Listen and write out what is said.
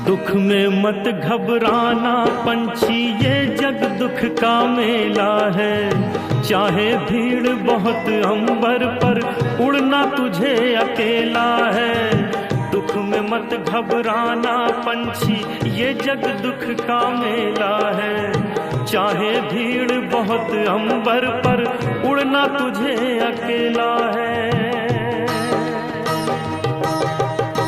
दुख में मत घबराना पंछी, ये जग दुख का मेला है। चाहे भीड़ बहुत अंबर पर, उड़ना तुझे अकेला है। दुख में मत घबराना पंछी, ये जग दुख का मेला है। चाहे भीड़ बहुत अंबर पर, उड़ना तुझे अकेला है।